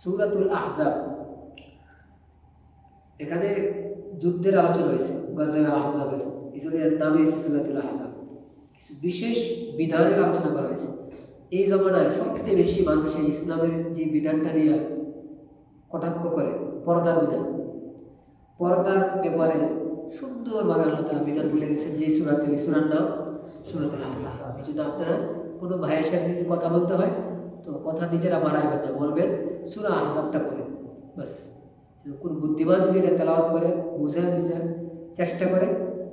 সূরাতুল আহজাব, এখানে যুদ্ধের আলোচনা হয়েছে, গাজওয়ে আহজাবের, এই জন্য এর নাম হয়েছে সূরাতুল আহজাব। কিছু বিশেষ বিধানের আলোচনা করা হয়েছে। এই জমানায় সবচেয়ে বেশি মানুষ এই ইসলামের যে বিধানটা নিয়ে কটাক্ষ করে, পর্দার বিধান, পর্দার ব্যাপারে সুন্দরভাবে আল্লাহ তাআলা বিধান বলে গেছেন। যে সূরাতে, ওই সূরার নাম সূরাতুল আহজাব। এই জন্য আপনারা কোনো ভাইয়ের সাথে যদি কথা বলতে হয় তো কথা নিজেরা বাড়াইবেন না, বলবেন সূরা আহজাবটা পড়ে, বাস। কোনো বুদ্ধিমান যদি এটা তেলাওয়াত করে বুঝার চেষ্টা করে,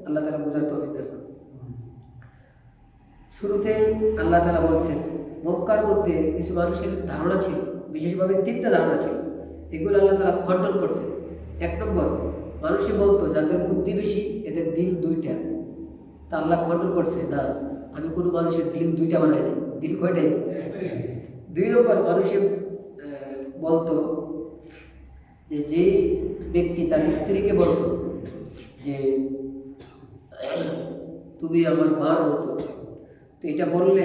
আল্লাহ তাআলা বোঝার তৌফিক দান করেন। শুরুতে আল্লাহ তাআলা বলছেন, মক্কার মধ্যে কিছু মানুষের ধারণা ছিল, বিশেষভাবে তিনটা ধারণা ছিল, এগুলো আল্লাহ তাআলা খণ্ডন করছে। এক নম্বর, মানুষে বলতো যাদের বুদ্ধি বেশি এদের দিল দুইটা, তা আল্লাহ খণ্ডন করছে, না, আমি কোনো মানুষের দিল দুইটা বানাইনি, দিল কয়টাই। দুই নম্বর, মানুষে বলতো যে ব্যক্তি তার স্ত্রীকে বলতো যে তুমি আমার মার মতো, তো এটা বললে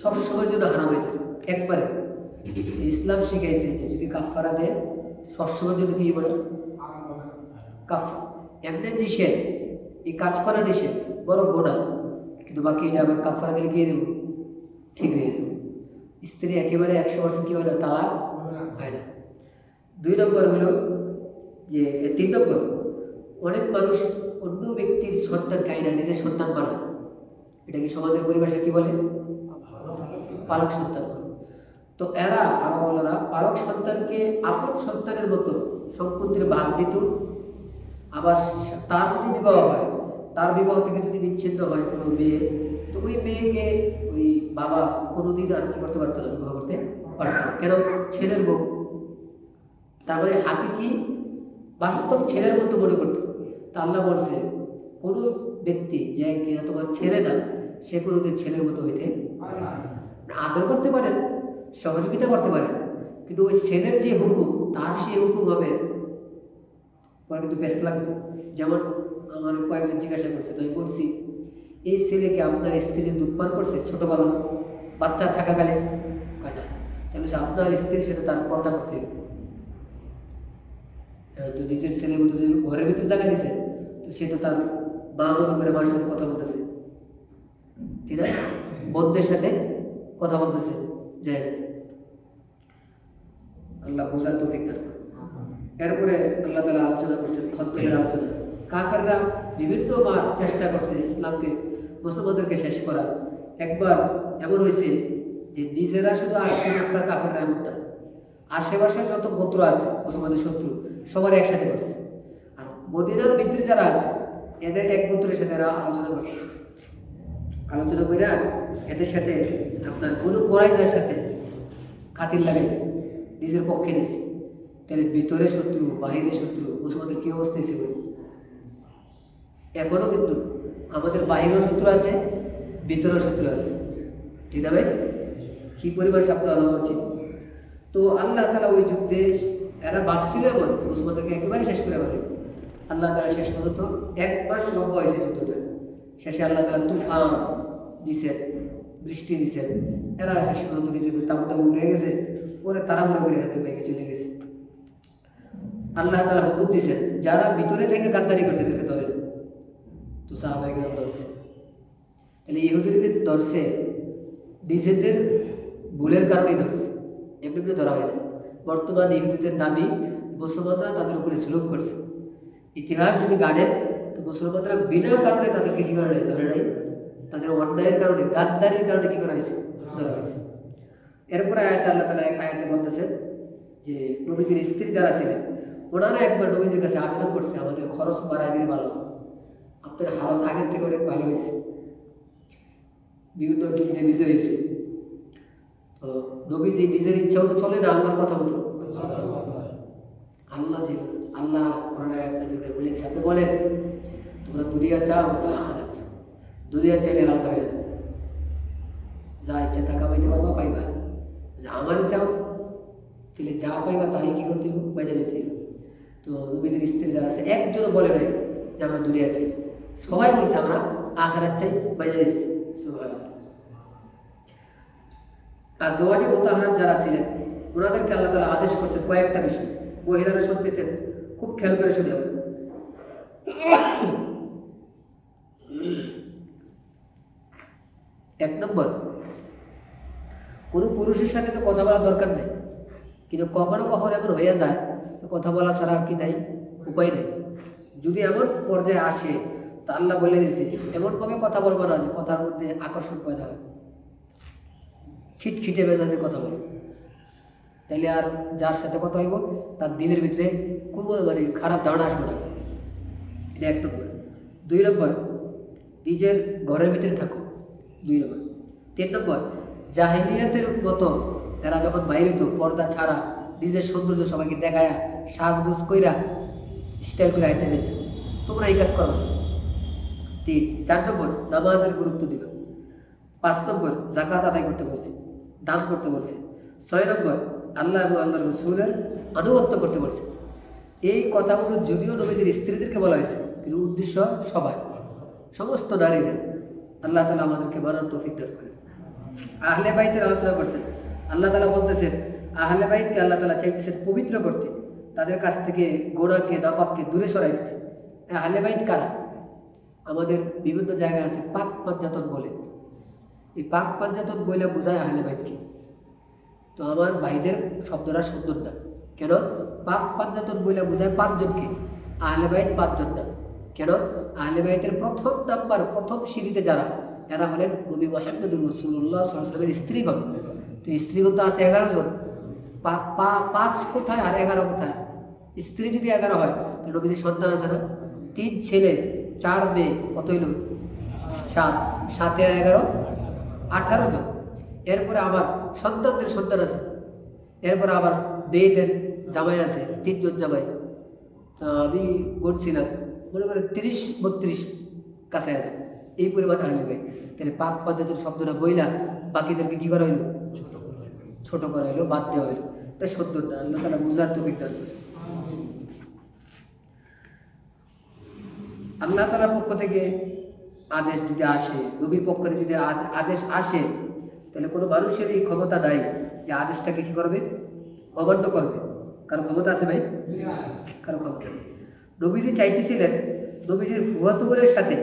সবসময়ের জন্য হারাম হয়ে যেত একবারে। ইসলাম শিখাইছে যে যদি কাফারা দেয় সবসময়ের জন্য কি বলে এমনি নিষেধ, এই কাজ করা নিষেধ, বড় গোনা, কিন্তু বাকি এটা আবার কাফারা দিলে গিয়ে দেবো, ঠিক হয়ে যাবে। স্ত্রী একেবারে 100% কি হয় না, তালাক হয় না। দুই নম্বর হলো যে, তিন নম্বর, অনেক মানুষ অন্য ব্যক্তির সন্তান খায় না, নিজের সন্তান বানায়, এটাকে সমাজের পরিভাষায় কি বলে, পালক সন্তান বলে। তো এরা আরবরা পালক সন্তানকে আপন সন্তানের মতো সম্পত্তির ভাগ দিত। আবার তার যদি বিবাহ হয়, তার বিবাহ থেকে যদি বিচ্ছিন্ন হয় কোনো মেয়ে, তো ওই মেয়েকে ওই বাবা কোনোদিন আর কি করতে পারতো না, বিবাহ করতে পারতো না। কেন? ছেলের বউ, তারপরে হাকিকি বাস্তব ছেলের মতো মনে করতো। তা আল্লাহ বলছে, কোনো ব্যক্তি যে কিনা তোমার ছেলে না, সে কোনোদিন ছেলের মতো হইতে আদর করতে পারেন, সহযোগিতা করতে পারেন, কিন্তু ওই ছেলের যে হুকুম, তার সেই হুকুম হবে পরে কিন্তু বেশ লাগবে। যেমন আমার কয়েকজন জিজ্ঞাসা করছে, তো আমি বলছি, এই ছেলেকে আপনার স্ত্রীর দুধ পান করছে ছোটবেলা বাচ্চা থাকাকালে? কয় না। তাই বলছে আপনার স্ত্রীর সাথে তার পর্দা করতে হবে। তো নিজের ছেলের মতো ঘরের ভিতরে জায়গা দিছে, তো সে তো তার মা মতো করে মার সাথে কথা বলতেছে, ঠিক আছে, বন্ধের সাথে কথা বলতেছে, জায়েজ নেই। আল্লাহ বোঝার তৌফিক দান করেন। এরপরে আল্লাহ তাআলা আলোচনা করছেন খন্দকের আলোচনা। কাফেররা বিভিন্নবার চেষ্টা করছে ইসলামকে, মুসলমানদেরকে শেষ করার। একবার এমন হয়েছে যে নিজেরা শুধু আসছে মক্কার কাফেররা, এমনটা আশেপাশের যত গোত্র আছে মুসলমানদের শত্রু সবার একসাথে করছে। আর মদিনার ভিতরে যারা আছে এদের এক গোত্রের সাথে এরা আলোচনা করছে। আলোচনা করে এদের সাথে আপনার কোনো কোরাইজার সাথে খাতির লাগাইছে, নিজের পক্ষে নিয়েছে। তাহলে ভিতরে শত্রু বাহিরে শত্রু, মুসলমানদের কি অবস্থা হয়েছে? এখনো কিন্তু আমাদের বাহিরেও শত্রু আছে, ভিতরেও শত্রু আছে, ঠিক না ভাই? কি পরিমাণ সাবধান হওয়া উচিত। তো আল্লাহ তাআলা ওই যুদ্ধে এরা ভাবছিল এমন মুসলমানদেরকে একেবারে শেষ করে বলে, আল্লাহ তাআলা শেষ পর্যন্ত 1 মাস লম্বা হয়েছে যুদ্ধটা। শেষে আল্লাহ তাআলা তুফান দিছেন, বৃষ্টি দিছেন, এরা শেষ পর্যন্ত কিছু তাঁবুটা উড়ে গেছে, পরে তাড়াহুড়ো করে হাতে ভেঙে চলে গেছে। আল্লাহ তাআলা হুকুম দিয়েছেন, যারা ভিতরে থেকে গাদ্দারি করছে তাদেরকে ধরেন। তো সাহাবায়ে কেরাম ধরছে। তাহলে ইহুদিদেরকে ধরছে নিজেদের ভুলের কারণেই ধরছে, এমনি ধরা হয় না। বর্তমান ইহুদিদের দাবি মুসলমানরা তাদের উপরে জুলুম করছে। ইতিহাস যদি গাড়েন তো মুসলমানরা বিনা কারণে তাদেরকে কি করে ধরে নাই, তাদের অন্যায়ের কারণে, গাদ্দারির কারণে কি করা হয়েছে, ধরা হয়েছে। এরপরে আয়াতে আল্লাহ তাআলা এক আয়াতে বলতেছেন যে নবীদের স্ত্রী যারা ছিলেন ওনারা একবার নবীদের কাছে আবেদন করছে, আমাদের খরচ বাড়াই দিলে ভালো, আপনার হালত আগের থেকে অনেক ভালো হয়েছে, বিভিন্ন যুদ্ধে বিজয় হয়েছে। তো নবীজি নিজের ইচ্ছা মতো চলে না, আল্লাহর কথা মতো। আল্লাহ বলেছে, আপনি বলেন তোমরা দুনিয়া চাও না আখিরাত চাও? দুনিয়া চাইলে আলাদা হয়ে যাবে, যা ইচ্ছা তা কামাইতে পারবা, পাইবা। আমার চাও তাহলে যা পাইবা তাই কি করতে হবে, বাইরে নিতে হবে। তো নবীদের স্ত্রী যারা আছে একজনও বলে নাই যে আমরা দুনিয়া চাই, সবাই বলছে আমরা আখিরাত চাই, বাইরে নিচ্ছি। সুবহানাল্লাহ। আজওয়াজে মুতাহহারাত যারা ছিলেন ওনাদেরকে আল্লাহ তাআলা আদেশ করছেন কয়েকটা বিষয়। মহিলারা শুনতেছেন, খুব খেয়াল করে শুনি আমরা। এক নম্বর, কোনো পুরুষের সাথে তো কথা বলার দরকার নেই, কিন্তু কখনো কখনো এমন হয়ে যায় কথা বলা ছাড়া আর কি নাই, উপায় নেই। যদি এমন পর্যায়ে আসে তা আল্লাহ বলে দিয়েছে এমনভাবে কথা বলবো না যে কথার মধ্যে আকর্ষণ পয়দা হয়, খিটখিটে মেজাজে কথা বলো, তাইলে আর যার সাথে কথা হইব তার দিলের ভিতরে কোনো মানে খারাপ ধারণা আসবে না। এটা এক নম্বর। 2 নম্বর, নিজের ঘরের ভিতরে থাকো। 2 নম্বর। 3 নম্বর, জাহিলিয়াতের মতো এরা যখন বাইরে হতো পর্দা ছাড়া নিজের সৌন্দর্য সবাইকে দেখায়া সাজগুজ কইরা স্টাইল করে হাঁটতে যেত, তোমরা এই কাজ করো না। 4 নম্বর, নামাজের গুরুত্ব দিবে। 5 নম্বর, যাকাত আদায় করতে বলছে, দান করতে বলছে। 6 নম্বর, আল্লাহ এবং আল্লাহর রাসূলের আনুগত্য করতে বলছে। এই কথাগুলো যদিও নবীদের স্ত্রীদেরকে বলা হয়েছে, কিন্তু উদ্দেশ্য সবাই, সমস্ত নারীরা। আল্লাহ তাআলা আমাদেরকে মানার তৌফিক দান করেন। আহলে বাইতের আলোচনা করছেন। আল্লাহ তাআলা বলতেছেন আহলে বাইতকে আল্লাহ তাআলা চাইতেছেন পবিত্র করতে, তাদের কাছ থেকে গোনাকে নাপাককে দূরে সরাই দিতে। আহলে বাইত কারা? আমাদের বিভিন্ন জায়গায় আছে পাক পাঞ্জাতন বলে, এই পাক পাঞ্জাতন বলে বোঝায় আহলে বাইতকে। তো আমার ভাইদের শব্দটা সুন্দর না, কেন? পাক পাঞ্জাতন বলে বোঝায় 5 জনকে, আহলে বাইত 5 জন না। কেন? আহলে বাইতের প্রথম নাম্বার, প্রথম সিঁড়িতে যারা, এরা হলেন নবী মুহাম্মদুর রাসূলুল্লাহ সাল্লাল্লাহু আলাইহি ওয়াসাল্লামের স্ত্রীগণ। তো স্ত্রীগণ তো আছে 11 জন, 5 কোথায় আর 11 কোথায়? স্ত্রী যদি 11 হয় তাহলে নবীজির সন্তান আছে না, 3 ছেলে 4 মেয়ে, কত হইল? 7, 7 আর 11 18 জন। এরপরে আবার সন্তানদের সন্তান আছে, এরপরে আবার মেয়েদের জামাই আছে 3 জন জামাই। তা আমি করছিলাম মনে করেন 30-32 কাছে আছে, এই পরিমাণ আহলে বাইত। তাহলে পাক পাঞ্জাতন শব্দটা বইলা বাকিদেরকে কি করা হইলো? ছোট করা হইলো, বাদ দেওয়া হইলো। তাই সুন্দর না। আল্লাহ তাআলা বুঝার তৌফিক দান করেন। আল্লাহ তাআলার পক্ষ থেকে আদেশ যদি আসে, নবীর পক্ষ থেকে যদি আদেশ আসে, তাহলে কোনো মানুষের এই ক্ষমতা নাই যে আদেশটাকে কি করবে? অমান্য করবে। কারো ক্ষমতা আছে ভাই? কারো ক্ষমতা নেই। নবীজি চাইতেছিলেন নবীজির ফুফাতো বোনের সাথে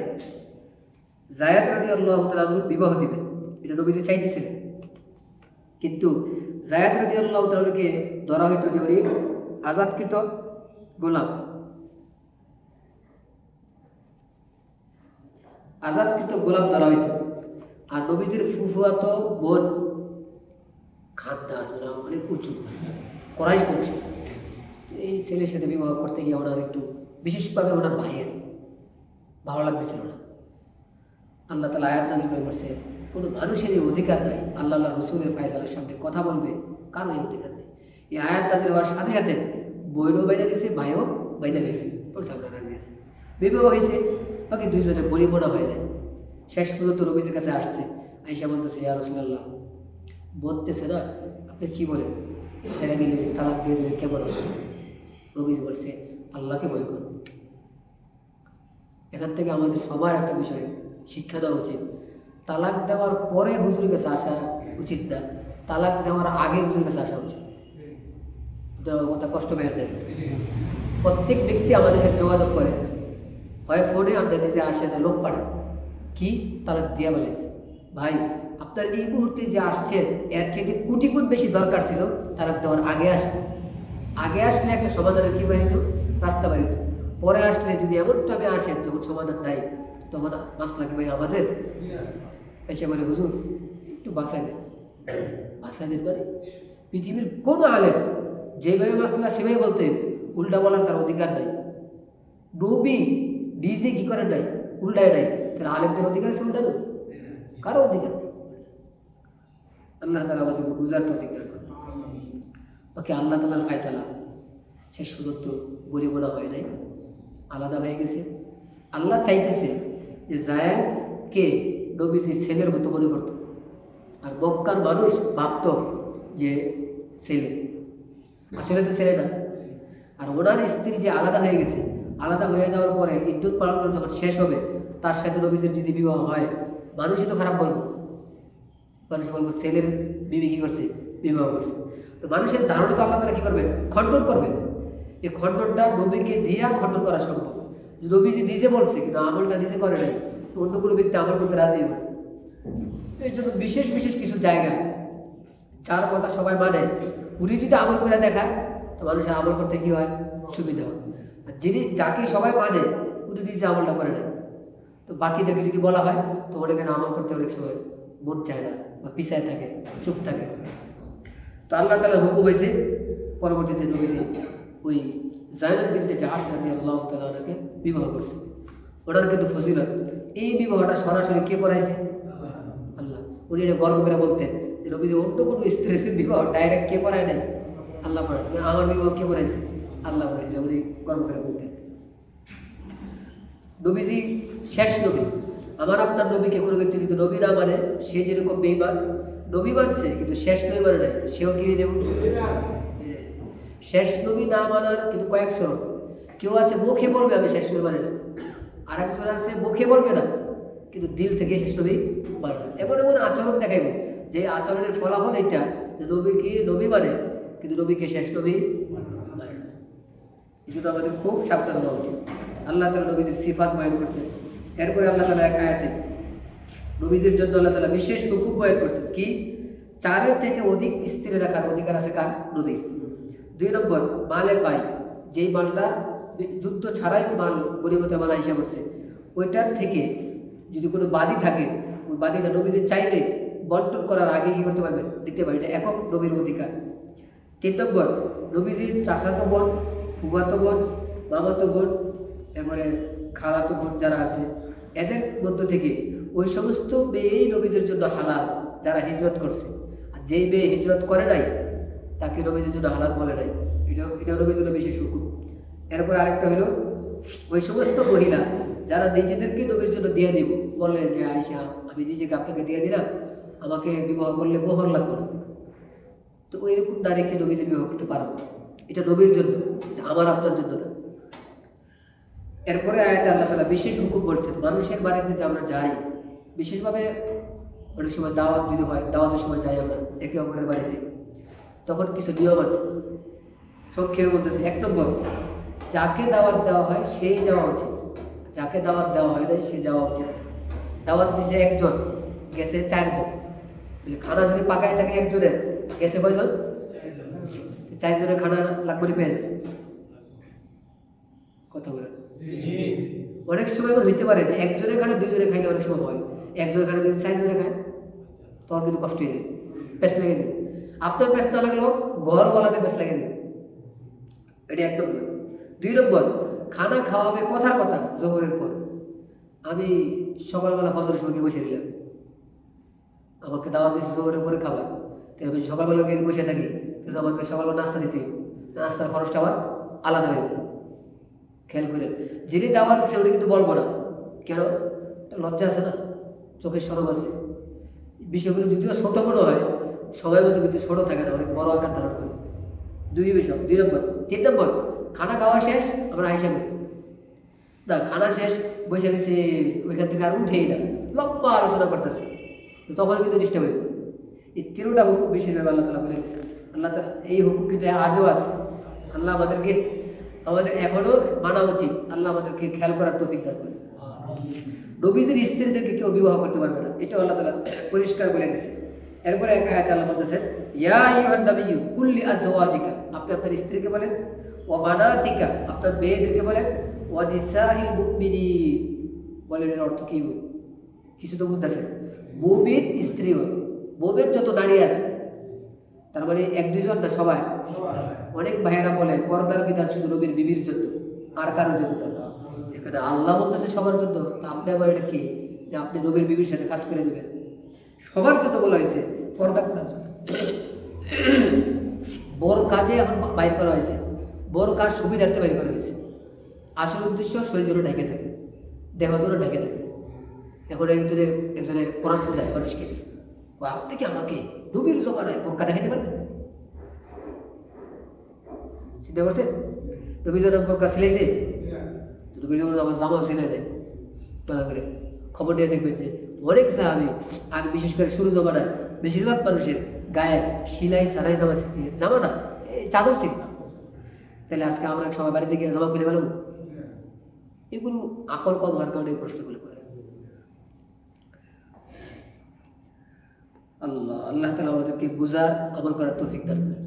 যায়েদ রাদিয়াল্লাহু তাআলা আনহুর বিবাহ দিবেন, এটা নবীজি চাইতেছিলেন। কিন্তু যায়েদ রাদিয়াল্লাহু তাআলা আনহুকে ধরা হইতো যে উনি আজাদকৃত গোলাম, আজাদকৃত গোলাম ধরা হইতো। আর নবীজির ফুফুয়াতো বোন খানদান, ওরা অনেক উঁচু কোরাইশ বংশ। এই ছেলের সাথে বিবাহ করতে গিয়ে ওনার একটু, বিশেষভাবে ওনার ভাইয়ের ভালো লাগতেছিল না। আল্লাহ তাআলা আয়াত নাযিল করে বলছে কোনো মানুষের এই অধিকার নাই আল্লাহ রাসূলের ফায়সালার সামনে কথা বলবে, কারো এই অধিকার নেই। এই আয়াত নাযিল হওয়ার সাথে সাথে বইনও বাইনা গেছে, ভাইও বাইনা গেছে, সামনে রাজি আছে, বিবাহ হয়েছে। বাকি 2 জনের বলিমনা হয় না। শেষ পর্যন্ত নবীজির কাছে আসছে, আয়েশা বলতেছে ইয়া রাসূলুল্লাহ, বলতেছে না আপনি কি বলেন, ছেড়ে দিলে তালাক দিয়ে দিলে কেমন হবে? নবীজি বলছে আল্লাহকে ভয় করুন। এখান থেকে আমাদের সবার একটা বিষয় শিক্ষা নেওয়া উচিত, তালাক দেওয়ার পরে হুজুরের কাছে আসা উচিত না, তালাক দেওয়ার আগে হুজুরের কাছে আসা উচিত। কথা কষ্ট পেয়ে নেই। প্রত্যেক ব্যক্তি আমাদের সাথে যোগাযোগ করে, হয় ফোনে, আপনার নিজে আসে না, লোক পাঠায়, কি তালাক দিয়া বলেছে। ভাই আপনার এই মুহূর্তে যে আসছেন এর চেয়ে কোটি গুণ বেশি দরকার ছিল তালাক দেওয়ার আগে আসে। আগে আসলে একটা সমাধানের কি বাড়িত, রাস্তা বাড়িত। পরে আসলে যদি এমন টাইমে আসেন যখন সমাধান নাই, তখন মাসলা কি ভাই আমাদের এসে বলে হুজুর একটু বাঁচাই দেন। বাঁচাই দেন মানে পৃথিবীর কোনো আলেম যেভাবে মাসলা সেভাবে বলতে, উল্টা বলার তার অধিকার নাই। নবী নিজে কি করেন নাই, উল্টায় নাই, তাহলে আলেমদের অধিকার আছে উল্টানো? কারো অধিকার নেই। আল্লাহ তাআলা আমাদেরকে বুঝার তৌফিক দান করেন। ওকে আল্লাহ তাআলার ফায়সালা শেষ পর্যন্ত বলিমনা হয় নাই, আলাদা হয়ে গেছে। আল্লাহ চাইতেছে যে যায়েদকে নবীজি ছেলের মতো মনে করত, আর মক্কার মানুষ ভাবত যে ছেলে, আসলে তো ছেলে না। আর ওনার স্ত্রী যে আলাদা হয়ে গেছে, আলাদা হয়ে যাওয়ার পরে ইদ্যুৎ পালন করে যখন শেষ হবে, তার সাথে নবীজির যদি বিবাহ হয়, মানুষই তো খারাপ বলবো, মানুষ বলবো ছেলের বিবি কী করছে, বিবাহ করছে। তো মানুষের ধারণা তো আল্লাহ তাআলা কি করবেন? খণ্ডন করবেন। এই খণ্ডনটা নবীকে দিয়া খণ্ডন করা সম্ভব। নবী যে নিজে বলছে কিন্তু আমলটা নিজে করে নাই, তো অন্য কোনো ব্যক্তি আমল করতে রাজি হবে। এই জন্য বিশেষ বিশেষ কিছু জায়গায় যার কথা সবাই মানে উনি যদি আমল করে দেখায় তো মানুষের আমল করতে কি হয়? সুবিধা হয়। আর যাকে সবাই মানে উনি নিজে আমলটা করে নেয়, তো বাকিদেরকে যদি বলা হয় তো অনেকে আমল করতে অনেক সময় মন চায় না বা পিছায় থাকে, চুপ থাকে। তো আল্লাহ তাআলার হুকুম হয়েছে পরবর্তীতে নবীজি ওই যায়েদ বিনতে জাহশ রাদিয়াল্লাহু তাআলা আনহাকে বিবাহ করছে। ওনার কিন্তু ফজিলত, এই বিবাহটা সরাসরি কে পড়াইছে? আল্লাহ। উনি এটা গর্ব করে বলতেন যে নবীজি অন্য কোনো স্ত্রীর বিবাহ ডাইরেক্ট কে পড়ায় নাই? আল্লাহ পড়ায়। আমার বিবাহ কে পড়াইছে? আল্লাহ পড়াইছে। উনি গর্ব করে বলতেন। নবীজি শেষ নবী। আমার আপনার নবীকে কোনো ব্যক্তি যদি নবী না মানে সে যেরকম বেঈমান, নবী মানছে কিন্তু শেষ নবী মানে নাই, সেও কি হয়ে যাবে? শেষ নবী না মানার কিন্তু কয়েক স্বরূপ। কেউ আছে মুখে বলবে আমি শেষ নবী মানে না, আর একজন আছে মুখে বলবে না কিন্তু দিল থেকে শেষ নবী মানে না। এমন এমন আচরণ দেখাইব যে আচরণের ফলাফল এটা যে নবীকে নবী মানে কিন্তু নবীকে শেষ নবী মানে না। এই জন্য আমাদের খুব সাবধান হওয়া উচিত। আল্লাহ তাআলা নবীদের সিফাত বয়ান করছেন। এরপরে আল্লাহ তাআলা এক আয়াতে নবীদের জন্য আল্লাহ তাআলা বিশেষ হুকুম বয়ান করছেন কি? 4-এর চাইতে অধিক স্ত্রী রাখার অধিকার আছে কার? নবী। 2 নম্বর মালে ফাই, যেই মালটা যুদ্ধ ছাড়াই মাল গনিমতের মাল হিসাব করছে, ওইটার থেকে যদি কোনো বাদী থাকে ওই বাদীটা নবীদের চাইলে বন্টন করার আগে কি করতে পারবেন? দিতে পারেন। এটা একক নবীর অধিকার। 3 নম্বর নবীজির চাচাতো বোন, ফুফাতো বোন, মামাতো বোন, এবারে খালাতো বোন যারা আছে এদের মধ্য থেকে ওই সমস্ত মেয়েই নবীদের জন্য হালাল যারা হিজরত করছে। আর যেই মেয়ে হিজরত করে নাই তাকে নবীদের জন্য হালাল বলে নাই। এটা নবীর জন্য বিশেষ হুকুম। এরপর আরেকটা হলো ওই সমস্ত মহিলা যারা নিজেদেরকে নবীর জন্য দিয়ে দিব, বলে যে আয়েশা আমি নিজেকে আপনাকে দিয়ে দিলাম, আমাকে বিবাহ করলে মোহর লাগবে না, তো ওইরকম নারীকে নবীজি বিবাহ করতে পারবো। এটা নবীর জন্য, আমার আপনার জন্য না। এরপরে আয়াতে আল্লাহ তাআলা বিশেষ হুকুম বলছেন মানুষের বাড়িতে যে আমরা যাই, বিশেষভাবে অনেক সময় দাওয়াত যদি হয়, দাওয়াতের সময় যাই আমরা একে অপরের বাড়িতে, তখন কিছু নিয়ম আছে। সংক্ষেপে বলতেছে, 1 নম্বর যাকে দাওয়াত দেওয়া হয় সেই যাওয়া উচিত, যাকে দাওয়াত দেওয়া হয় না সে যাওয়া উচিত। দাওয়াত দিছে একজন, গেছে 4 জন, তাহলে খানা যদি পাকায় থাকে একজনের, গেছে কয়জন? 4 জনের খানা লাগবে পেয়েছে। কথা বলেন। অনেক সময় এমন হইতে পারে যে একজনের খানা 2 জনে খাইলে অনেক সময় হয়, একজনের খানা যদি 4 জনে খায় তখন কিন্তু কষ্ট হয়ে যায়, পেঁচ লেগে যাবে। আপনার পেঁচ না লাগলেও ঘরওয়ালাদের পেঁচ লেগে যাবে। এটা 1 নম্বর। 2 নম্বর খানা খাওয়াবে কথার কথা জোহরের পর। আমি সকালবেলা ফজরের সময় বসে দিলাম, আমাকে দাওয়াত দিচ্ছে জোহরের পরে খাবার, তাই আমি সকালবেলা গিয়ে বসে থাকি, কিন্তু আমাকে সকালবেলা নাস্তা দিতে হবে, নাস্তার খরচটা আবার আলাদা হয়ে যাবে। খেয়াল করে যিনি দাওয়াত দিচ্ছে উনি কিন্তু বলবো না, কেন? লজ্জা আছে না, চোখের সরব আছে। বিষয়গুলো যদিও ছোট বড় হয় সময় মতো কিন্তু ছোট থাকে না, অনেক বড় আকার ধারণ করে। 2 বিষয়। 2 নম্বর। 3 নম্বর খানা খাওয়া শেষ, আমরা আইসা না খানা শেষ বসে গেছে, ওইখান থেকে আর উঠেই না, লম্বা আলোচনা করতেছে, তো তখন কিন্তু ডিস্টার্ব হয়ে। এই 3টা হুকুম বিশেষভাবে আল্লাহ তাআলা বলে দিচ্ছেন। আল্লাহ তাআলা এই হুকুম কিন্তু আজও আছে। আল্লাহ আমাদের এখনো মানা উচিত। আল্লাহ আমাদেরকে খেয়াল করার তৌফিক দান করে। নবীদের স্ত্রীদেরকে কেউ বিবাহ করতে পারবে না, এটা আল্লাহ তাআলা পরিষ্কার বলে দিয়েছে। এরপরে এক আয়াতে আল্লাহ বলতেছেন, ইয়া আইয়ুহান নাবিয়্যু কুল লি আজওয়াজিকা, আপনি আপনার স্ত্রীকে বলেন, ওয়া বানাতিকা, আপনার মেয়েদেরকে বলেন, ওয়া নিসাইল মুমিনিন, বলেন এর অর্থ কি? কিছু তো বুঝতেছেন? মুমিন স্ত্রী, মুমিন যত নারী আছে, তার মানে 1-2 জন না, সবাই। অনেক ভাইয়েরা বলে পর্দার বিধান শুধু নবীর বিবির জন্য, আর কারোর জন্য না। এখানে আল্লাহ বলতেছে সবার জন্য, আপনি আবার এটা কি যে আপনি নবীর বিবির সাথে কাজ করে দেবেন? সবার জন্য বলা হয়েছে, পর্দা করার জন্য। বড় কাজে এখন বাইর করা হয়েছে, বড় কাজ সুবিধার্থে বাইর করা হয়েছে। আসল উদ্দেশ্য শরীর জন্য ঢেকে থাকে, দেহ জন্য ঢেকে থাকে। এখন একজনে কোরআন পূজায় মানুষকে, আপনি কি আমাকে নবীর জমানায় বোরকা দেখাইতে পারবেন? চিন্তা করছেন? নবীর জন্য বোরকা সিলাইছে, নবীর জন্য আমার জামাও সিলাই নেই। মনে করে খবর নিয়ে দেখবেন যে অনেক সাহাবী, আর বিশেষ করে শুরু জমানায় বেশিরভাগ মানুষের গায়ে সিলাই ছাড়াই জামা ছিঁড়ে জামা না চাদর ছিঁড়ে, তাহলে আজকে আমরা সবাই বাড়িতে গিয়ে জামা খুলে ফেলবো? এগুলো আকল কম হওয়ার কারণে এই প্রশ্নগুলো করে। আল্লাহ আল্লাহ তাআলা আমাদেরকে বুঝার আমল করার তৌফিক দান করেন।